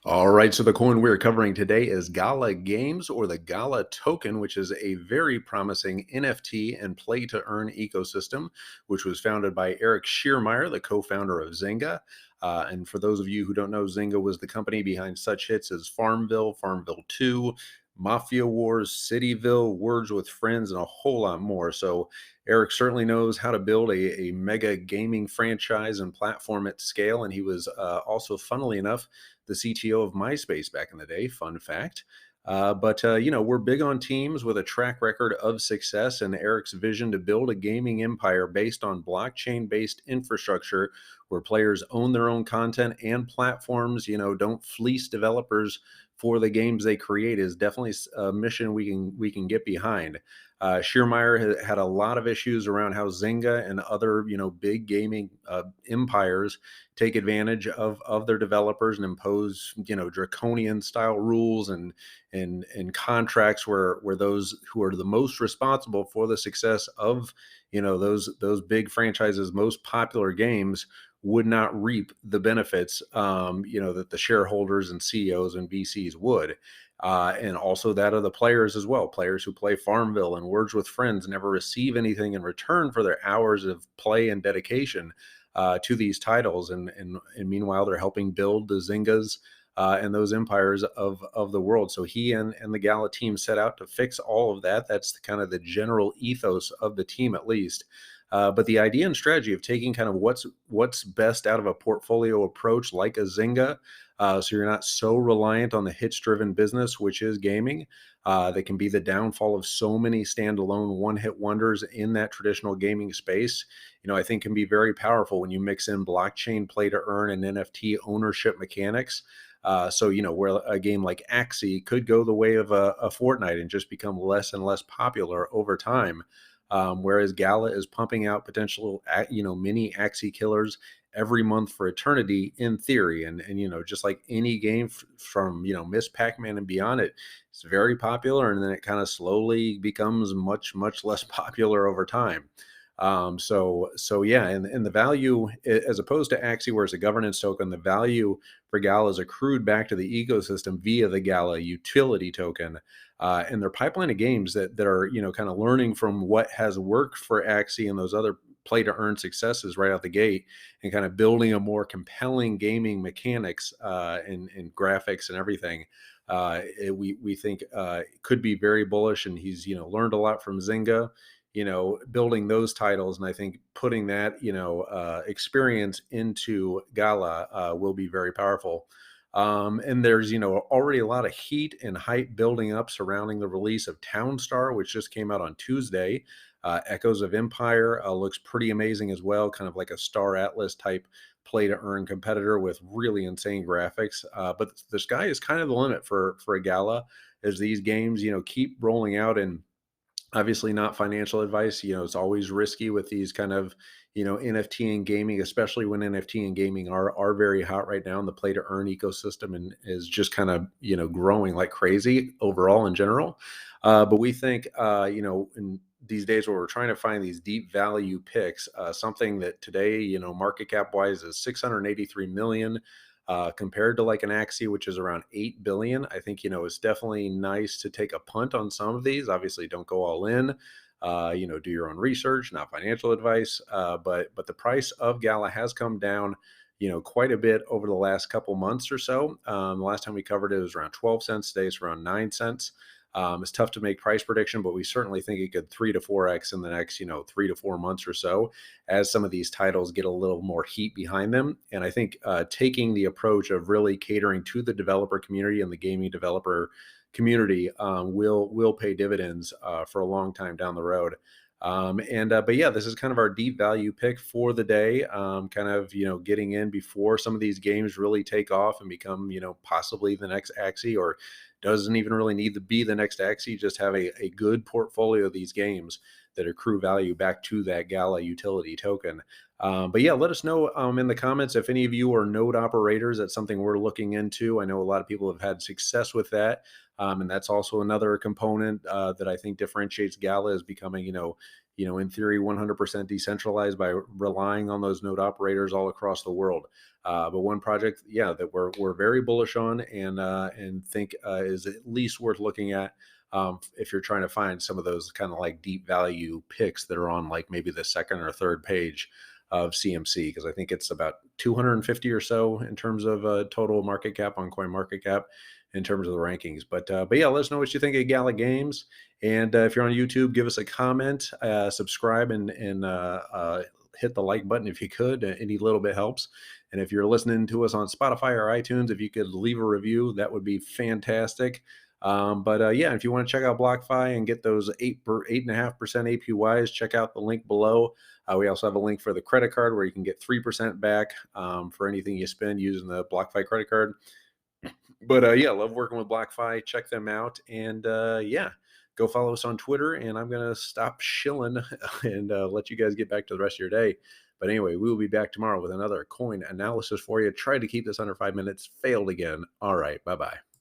All right, so the coin we're covering today is Gala Games or the Gala Token, which is a very promising NFT and play to earn ecosystem, which was founded by Eric Schiermeyer, the co founder of Zynga. And for those of you who don't know, Zynga was the company behind such hits as Farmville, Farmville 2, Mafia Wars, Cityville, Words with Friends, and a whole lot more. So Eric certainly knows how to build a mega gaming franchise and platform at scale. And he was also, funnily enough, the CTO of MySpace back in the day. Fun fact. But we're big on teams with a track record of success, and Eric's vision to build a gaming empire based on blockchain based infrastructure where players own their own content and platforms, don't fleece developers for the games they create is definitely a mission we can get behind. Schiermeyer had a lot of issues around how Zynga and other big gaming empires take advantage of their developers and impose draconian style rules and contracts where those who are the most responsible for the success of those big franchises most popular games would not reap the benefits that the shareholders and CEOs and VCs would. And also that of the players as well. Players who play Farmville and Words with Friends never receive anything in return for their hours of play and dedication to these titles. And meanwhile, they're helping build the Zyngas and those empires of the world. So he and the Gala team set out to fix all of that. That's kind of the general ethos of the team, at least. But the idea and strategy of taking kind of what's best out of a portfolio approach like a Zynga, so you're not so reliant on the hits-driven business, which is gaming, that can be the downfall of so many standalone one-hit wonders in that traditional gaming space. I think can be very powerful when you mix in blockchain play to earn and NFT ownership mechanics. So where a game like Axie could go the way of a Fortnite and just become less and less popular over time. Whereas Gala is pumping out potential, mini Axie killers every month for eternity in theory. And just like any game from, Miss Pac-Man and beyond, it's very popular and then it kind of slowly becomes much, much less popular over time. So yeah, and the value as opposed to Axie, where it's a governance token, the value for Gala is accrued back to the ecosystem via the Gala utility token. And their pipeline of games that are kind of learning from what has worked for Axie and those other play to earn successes right out the gate, and kind of building a more compelling gaming mechanics and graphics and everything. We think could be very bullish, and he's learned a lot from Zynga, building those titles, and I think putting that experience into Gala will be very powerful. And there's already a lot of heat and hype building up surrounding the release of Townstar, which just came out on Tuesday. Echoes of Empire looks pretty amazing as well, kind of like a Star Atlas type play to earn competitor with really insane graphics. But the sky is kind of the limit for a Gala as these games keep rolling out. And obviously not financial advice. It's always risky with these kind of NFT and gaming, especially when NFT and gaming are very hot right now in the play to earn ecosystem, and is just kind of growing like crazy overall in general. But we think in these days where we're trying to find these deep value picks, something that today market cap wise is 683 million. Compared to like an Axie, which is around 8 billion, I think, it's definitely nice to take a punt on some of these. Obviously, don't go all in. Do your own research, not financial advice. But the price of Gala has come down, quite a bit over the last couple months or so. The last time we covered it was around 12 cents. Today it's around 9 cents. It's tough to make price prediction, but we certainly think it could 3 to 4x in the next, 3 to 4 months or so, as some of these titles get a little more heat behind them. And I think taking the approach of really catering to the developer community and the gaming developer community will pay dividends for a long time down the road. But yeah, this is kind of our deep value pick for the day. Kind of getting in before some of these games really take off and become possibly the next Axie, or doesn't even really need to be the next Axie. Just have a good portfolio of these games that accrue value back to that Gala utility token. But yeah, let us know in the comments if any of you are node operators. That's something we're looking into. I know a lot of people have had success with that. And that's also another component that I think differentiates Gala is becoming, in theory, 100% decentralized by relying on those node operators all across the world. But one project, yeah, that we're very bullish on and think is at least worth looking at if you're trying to find some of those kind of like deep value picks that are on like maybe the second or third page of CMC, because I think it's about 250 or so in terms of total market cap on Coin Market Cap in terms of the rankings. But yeah, let us know what you think of Gala Games, and if you're on YouTube, give us a comment, subscribe, and hit the like button if you could. Any little bit helps. And if you're listening to us on Spotify or iTunes, if you could leave a review, that would be fantastic. But yeah, if you want to check out BlockFi and get those 8.5% APYs, check out the link below. We also have a link for the credit card where you can get 3% back for anything you spend using the BlockFi credit card. But yeah, love working with BlockFi. Check them out, and yeah, go follow us on Twitter. And I'm gonna stop shilling and let you guys get back to the rest of your day. But anyway, we will be back tomorrow with another coin analysis for you. Try to keep this under 5 minutes. Failed again. All right, bye bye.